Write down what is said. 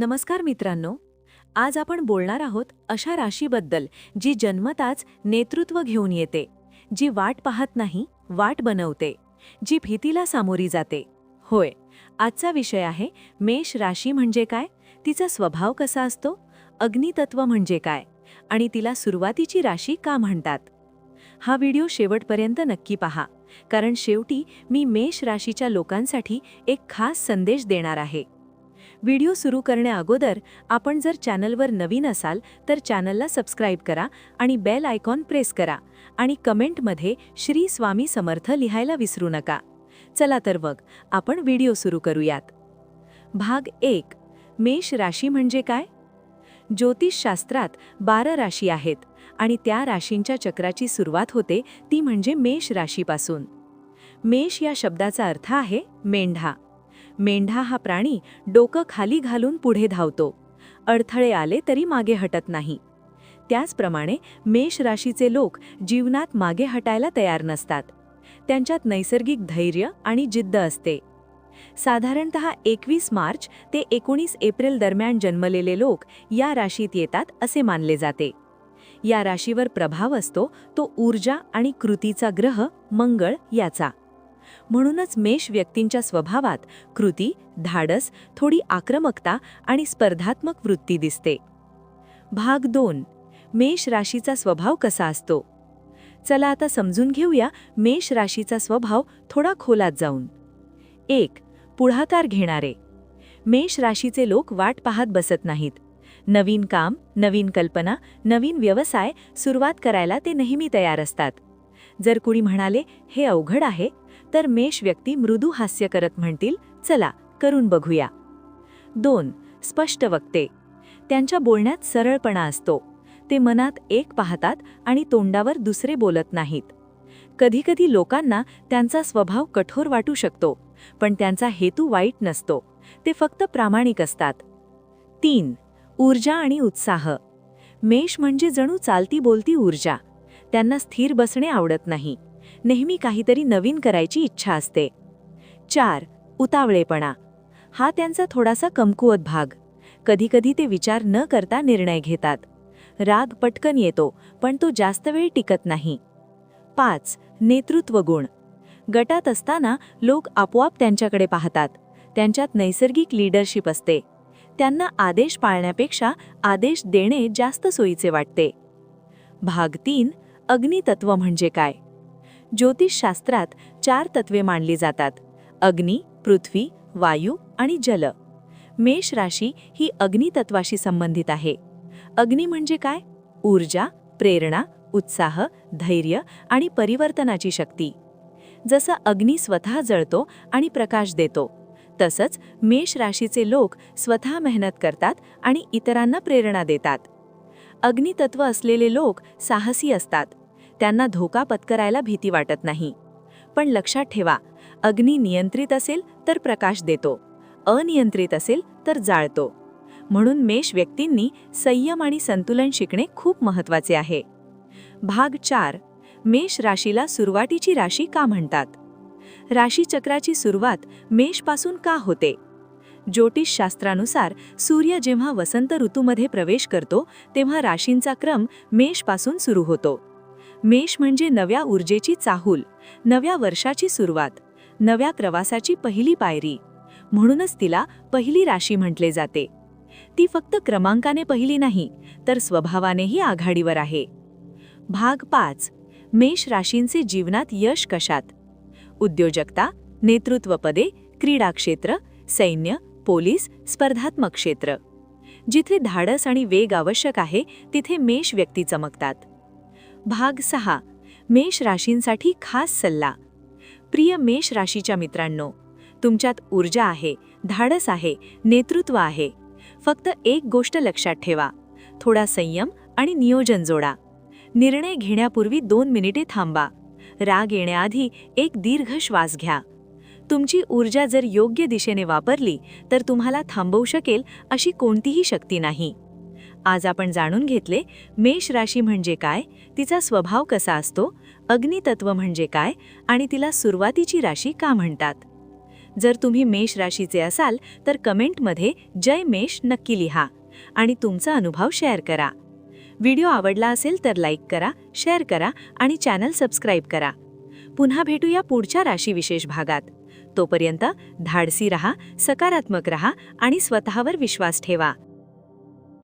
नमस्कार मित्रांनो. आज आपण बोलणार आहोत अशा राशीबद्दल जी जन्मताच नेतृत्व घेऊन येते, जी वाट पाहत नाही, वाट बनवते, जी भीतीला सामोरी जाते. होय, आजचा विषय आहे मेष राशी म्हणजे काय, तिचा स्वभाव कसा असतो, अग्नितत्व म्हणजे काय आणि तिला सुरुवातीची राशी का म्हणतात. हा व्हिडिओ शेवटपर्यंत नक्की पहा, कारण शेवटी मी मेष राशीच्या लोकांसाठी एक खास संदेश देणार आहे. व्हिडिओ सुरू करण्याअगोदर आपण जर चॅनलवर नवीन असाल तर चॅनलला सबस्क्राईब करा आणि बेल आयकॉन प्रेस करा आणि कमेंटमध्ये श्री स्वामी समर्थ लिहायला विसरू नका. चला तर मग आपण व्हिडिओ सुरू करूयात. भाग 1. मेष राशी म्हणजे काय. ज्योतिषशास्त्रात 12 राशी आहेत आणि त्या राशींच्या चक्राची सुरुवात होते ती म्हणजे मेष राशीपासून. मेष या शब्दाचा अर्थ आहे मेंढा. मेंढा हा प्राणी डोकं खाली घालून पुढे धावतो, अडथळे आले तरी मागे हटत नाही. त्याचप्रमाणे मेष राशीचे लोक जीवनात मागे हटायला तयार नसतात. त्यांच्यात नैसर्गिक धैर्य आणि जिद्द असते. साधारणतः 21 मार्च ते 19 एप्रिल दरम्यान जन्मलेले लोक या राशीत येतात असे मानले जाते. या राशीवर प्रभाव असतो तो ऊर्जा आणि कृतीचा ग्रह मंगळ याचा. म्हणूनच मेष व्यक्तींच्या स्वभावात कृती, धाडस, थोडी आक्रमकता आणि स्पर्धात्मक वृत्ती दिसते. भाग 2. मेष राशीचा स्वभाव कसा असतो. चला आता समजून घेऊया मेष राशीचा स्वभाव थोडा खोलात जाऊन. 1. पुढाकार घेणारे. मेष राशीचे लोक वाट पाहत बसत नाहीत. नवीन काम, नवीन कल्पना, नवीन व्यवसाय सुरुवात करायला ते नेहमी तयार असतात. जर कुणी म्हणाले हे अवघड आहे, तर मेष व्यक्ती मृदू हास्य करत म्हणतील चला करून बघूया. 2. स्पष्ट वक्ते. त्यांच्या बोलण्यात सरळपणा असतो. ते मनात एक पाहतात आणि तोंडावर दुसरे बोलत नाहीत. कधीकधी लोकांना त्यांचा स्वभाव कठोर वाटू शकतो, पण त्यांचा हेतू वाईट नसतो. ते फक्त प्रामाणिक असतात. 3. ऊर्जा आणि उत्साह. मेष म्हणजे जणू चालती बोलती ऊर्जा. त्यांना स्थिर बसणे आवडत नाही. नेहमी काहीतरी नवीन करायची इच्छा असते. 4. उतावळेपणा. हा त्यांचा थोडासा कमकुवत भाग. कधीकधी ते विचार न करता निर्णय घेतात. राग पटकन येतो, पण तो जास्त वेळ टिकत नाही. 5. नेतृत्व गुण. गटात असताना लोक आपोआप त्यांच्याकडे पाहतात. त्यांच्यात नैसर्गिक लीडरशिप असते. त्यांना आदेश पाळण्यापेक्षा आदेश देणे जास्त सोयीचे वाटते. भाग 3. अग्नितत्व म्हणजे काय. ज्योतिषशास्त्रात 4 तत्वे मानली जातात: अग्नी, पृथ्वी, वायू आणि जल. मेष राशी ही अग्नितत्वाशी संबंधित आहे. अग्नी म्हणजे काय. ऊर्जा, प्रेरणा, उत्साह, धैर्य आणि परिवर्तनाची शक्ती. जसं अग्नी स्वतः जळतो आणि प्रकाश देतो, तसंच मेष राशीचे लोक स्वतः मेहनत करतात आणि इतरांना प्रेरणा देतात. अग्नितत्व असलेले लोक साहसी असतात. त्यांना धोका पत्करायला भीती वाटत नाही. पण लक्षात ठेवा, अग्नी नियंत्रित असेल तर प्रकाश देतो, अनियंत्रित असेल तर जाळतो. म्हणून मेष व्यक्तींनी संयम आणि संतुलन शिकणे खूप महत्त्वाचे आहे. भाग 4. मेष राशीला सुरुवातीची राशी का म्हणतात. राशीचक्राची सुरुवात मेषपासून का होते. ज्योतिषशास्त्रानुसार सूर्य जेव्हा वसंत ऋतूमध्ये प्रवेश करतो तेव्हा राशींचा क्रम मेषपासून सुरू होतो. मेष म्हणजे नव्या ऊर्जेची चाहूल, नव्या वर्षाची सुरुवात, नव्या प्रवासाची पहिली पायरी. म्हणूनच तिला पहिली राशी म्हटले जाते. ती फक्त क्रमांकाने पहिली नाही, तर स्वभावानेही आघाडीवर आहे. भाग 5. मेष राशींचे जीवनात यश कशात. उद्योजकता, नेतृत्वपदे, क्रीडा क्षेत्र, सैन्य, पोलीस, स्पर्धात्मक क्षेत्र. जिथे धाडस आणि वेग आवश्यक आहे तिथे मेष व्यक्ती चमकतात. भाग 6. मेष राशींसाठी खास सल्ला. प्रिय मेष राशीच्या मित्रांनो, तुमच्यात ऊर्जा आहे, धाडस आहे, नेतृत्व आहे. फक्त एक गोष्ट लक्षात ठेवा, थोडा संयम आणि नियोजन जोडा. निर्णय घेण्यापूर्वी 2 मिनिटे थांबा. राग येण्याआधी एक दीर्घ श्वास घ्या. तुमची ऊर्जा जर योग्य दिशेने वापरली तर तुम्हाला थांबवू शकेल अशी कोणतीही शक्ती नाही. आज आपण जाणून घेतले मेष राशी म्हणजे काय, तिचा स्वभाव कसा असतो, अग्नितत्व म्हणजे काय आणि तिला सुरुवातीची राशी का म्हणतात. जर तुम्ही मेष राशीचे असाल तर कमेंटमध्ये जय मेष नक्की लिहा आणि तुमचा अनुभव शेअर करा. व्हिडिओ आवडला असेल तर लाईक करा, शेअर करा आणि चॅनल सबस्क्राईब करा. पुन्हा भेटूया पुढच्या राशी विशेष भागात. तोपर्यंत धाडसी रहा, सकारात्मक रहा आणि स्वतःवर विश्वास ठेवा.